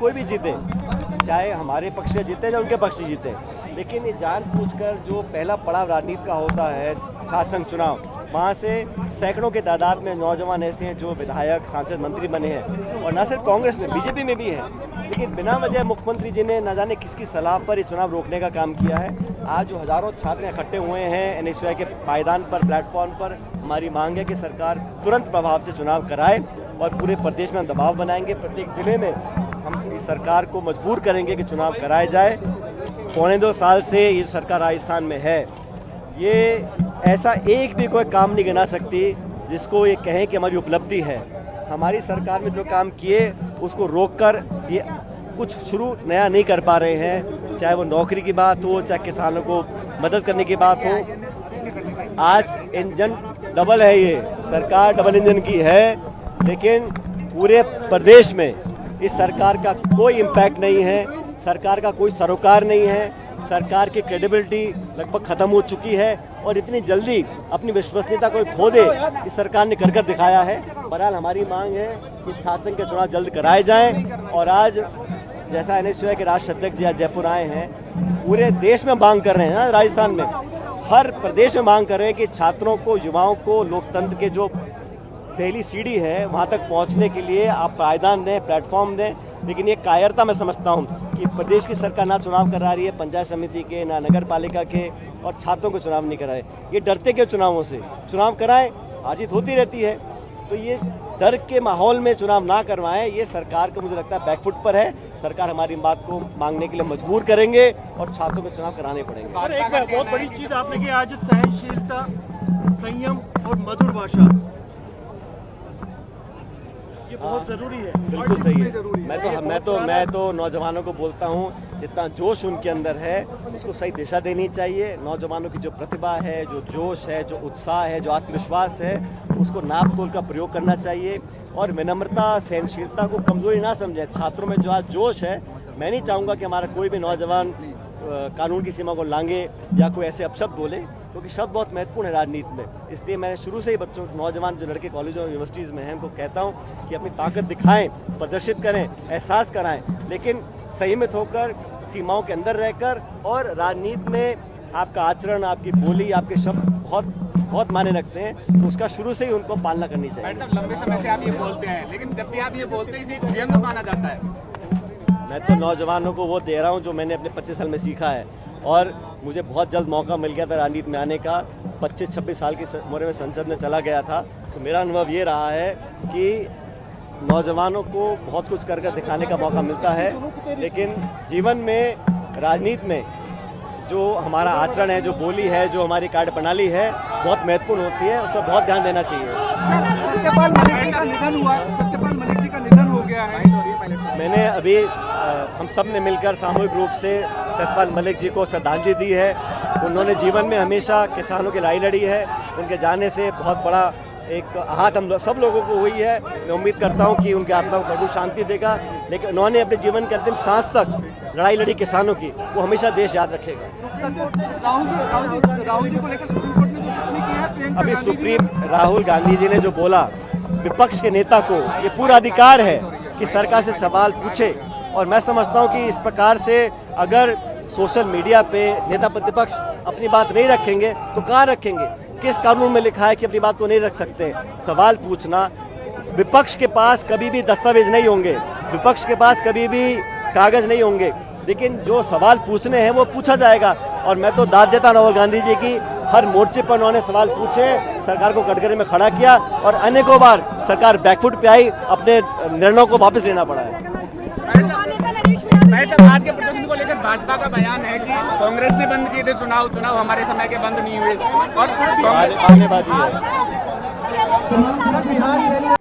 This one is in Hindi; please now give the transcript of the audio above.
कोई भी जीते, चाहे हमारे पक्ष से जीते या उनके पक्ष से जीते, लेकिन ये जानबूझकर जो पहला पड़ाव राजनीति का होता है छात्र संघ चुनाव, वहाँ से सैकड़ों के तादाद में नौजवान ऐसे हैं जो विधायक, सांसद, मंत्री बने हैं, और न सिर्फ कांग्रेस में, बीजेपी में भी हैं, लेकिन बिना वजह मुख्यमंत्री जी ने न जाने किसकी सलाह पर ये चुनाव रोकने का काम किया है। आज जो हजारों छात्र इकट्ठे हुए हैं एनएसयूआई के पायदान पर, प्लेटफॉर्म पर, हमारी मांग है कि सरकार तुरंत प्रभाव से चुनाव कराए और पूरे प्रदेश में हम दबाव बनाएंगे। प्रत्येक जिले में हम इस सरकार को मजबूर करेंगे कि चुनाव कराए जाए। 2.25 साल से ये सरकार राजस्थान में है, ये ऐसा एक भी कोई काम नहीं गिना सकती जिसको ये कहें कि हमारी उपलब्धि है। हमारी सरकार में जो काम किए उसको रोककर ये कुछ शुरू नया नहीं कर पा रहे हैं, चाहे वो नौकरी की बात हो, चाहे किसानों को मदद करने की बात हो। आज इंजन डबल है, ये सरकार डबल इंजन की है, लेकिन पूरे प्रदेश में इस सरकार का कोई इम्पैक्ट नहीं है, सरकार का कोई सरोकार नहीं है, सरकार की क्रेडिबिलिटी लगभग खत्म हो चुकी है और इतनी जल्दी अपनी विश्वसनीयता को खो दे इस सरकार ने कर दिखाया है। बहरहाल हमारी मांग है कि छात्र संघ के चुनाव जल्द कराए जाएं, और आज जैसा एनएसयूआई के राष्ट्रीय अध्यक्ष जी आज जयपुर आए हैं, पूरे देश में मांग कर रहे हैं ना, राजस्थान में हर प्रदेश में मांग कर रहे हैं कि छात्रों को, युवाओं को लोकतंत्र के जो पहली सीढ़ी है वहाँ तक पहुँचने के लिए आप पायदान दें, प्लेटफॉर्म दें। लेकिन ये कायरता मैं समझता हूँ कि प्रदेश की सरकार ना चुनाव करा रही है पंचायत समिति के, ना नगर पालिका के, और छात्रों को चुनाव नहीं कराए। ये डरते क्यों चुनावों से? चुनाव कराएं, हार जीत होती रहती है, तो ये डर के माहौल में चुनाव ना करवाएं, ये सरकार को मुझे लगता है बैकफुट पर है। सरकार हमारी बात को मांगने के लिए मजबूर करेंगे और छात्रों को चुनाव कराने पड़ेंगे। और एक बहुत बड़ी चीज आपने की आज सहनशीलता, संयम और मधुर भाषा, ये बहुत जरूरी है। बिल्कुल सही है। मैं तो नौजवानों को बोलता हूँ, जितना जोश उनके अंदर है उसको सही दिशा देनी चाहिए। नौजवानों की जो प्रतिभा है, जो जोश है, जो उत्साह है, जो आत्मविश्वास है, उसको नाप तोल का प्रयोग करना चाहिए और विनम्रता, सहनशीलता को कमजोरी ना समझें। छात्रों में जो आज जोश है, मैं नहीं चाहूँगा कि हमारा कोई भी नौजवान कानून की सीमा को लांगे या कोई ऐसे अपशब्द बोले, क्योंकि शब्द बहुत महत्वपूर्ण है राजनीति में। इसलिए मैंने शुरू से ही बच्चों, नौजवान जो लड़के कॉलेजों और यूनिवर्सिटीज़ में हैं, उनको कहता हूं कि अपनी ताकत दिखाएं, प्रदर्शित करें, एहसास कराएं, लेकिन संयमित होकर, सीमाओं के अंदर रहकर। और राजनीति में आपका आचरण, आपकी बोली, आपके शब्द बहुत मायने रखते हैं, तो उसका शुरू से ही उनको पालना करनी चाहिए। लंबे समय से आप ये बोलते हैं, लेकिन जब भी आप ये बोलते हैं इसे व्यंग माना जाता है। मैं तो नौजवानों को वो दे रहा हूँ जो मैंने अपने 25 साल में सीखा है, और मुझे बहुत जल्द मौका मिल गया था राजनीति में आने का। 25-26 साल की उम्र में संसद में चला गया था, तो मेरा अनुभव ये रहा है कि नौजवानों को बहुत कुछ करके दिखाने का मौका मिलता है, लेकिन जीवन में, राजनीति में जो हमारा आचरण है, जो बोली है, जो हमारी कार्यप्रणाली है, बहुत महत्वपूर्ण होती है, उस पर बहुत ध्यान देना चाहिए। सत्यपाल मलिक जी का निधन हुआ, सत्यपाल मलिक जी का निधन हो गया है। मैंने अभी हम सब ने मिलकर सामूहिक रूप से सत्यपाल मलिक जी को श्रद्धांजलि दी है। उन्होंने जीवन में हमेशा किसानों की लड़ाई लड़ी है, उनके जाने से बहुत बड़ा एक आहत हम सब लोगों को हुई है। मैं उम्मीद करता हूं कि उनकी आत्मा को प्रभु शांति देगा, लेकिन उन्होंने अपने जीवन के अंतिम सांस तक लड़ाई लड़ी किसानों की, वो हमेशा देश याद रखेगा। राहुल जी को लेकर सुप्रीम कोर्ट ने जो टिप्पणी की है, प्रियंका अभी गांधी सुप्रीम राहुल गांधी जी ने जो बोला, विपक्ष के नेता को ये पूरा अधिकार है कि सरकार से सवाल पूछे, और मैं समझता हूं कि इस प्रकार से अगर सोशल मीडिया पे नेता प्रतिपक्ष अपनी बात नहीं रखेंगे तो कहाँ रखेंगे? किस कानून में लिखा है कि अपनी बात को नहीं रख सकते? सवाल पूछना, विपक्ष के पास कभी भी दस्तावेज नहीं होंगे, विपक्ष के पास कभी भी कागज नहीं होंगे, लेकिन जो सवाल पूछने हैं वो पूछा जाएगा। और मैं तो दाद देता राहुल गांधी जी की, हर मोर्चे पर उन्होंने सवाल पूछे, सरकार को कटघरे में खड़ा किया, और अनेकों बार सरकार बैकफुट पे आई, अपने निर्णयों को वापस लेना पड़ा है। आज के प्रदर्शन को लेकर भाजपा का बयान है कि कांग्रेस ने बंद किए थे चुनाव हमारे समय के बंद नहीं हुए, और आने बाजी है।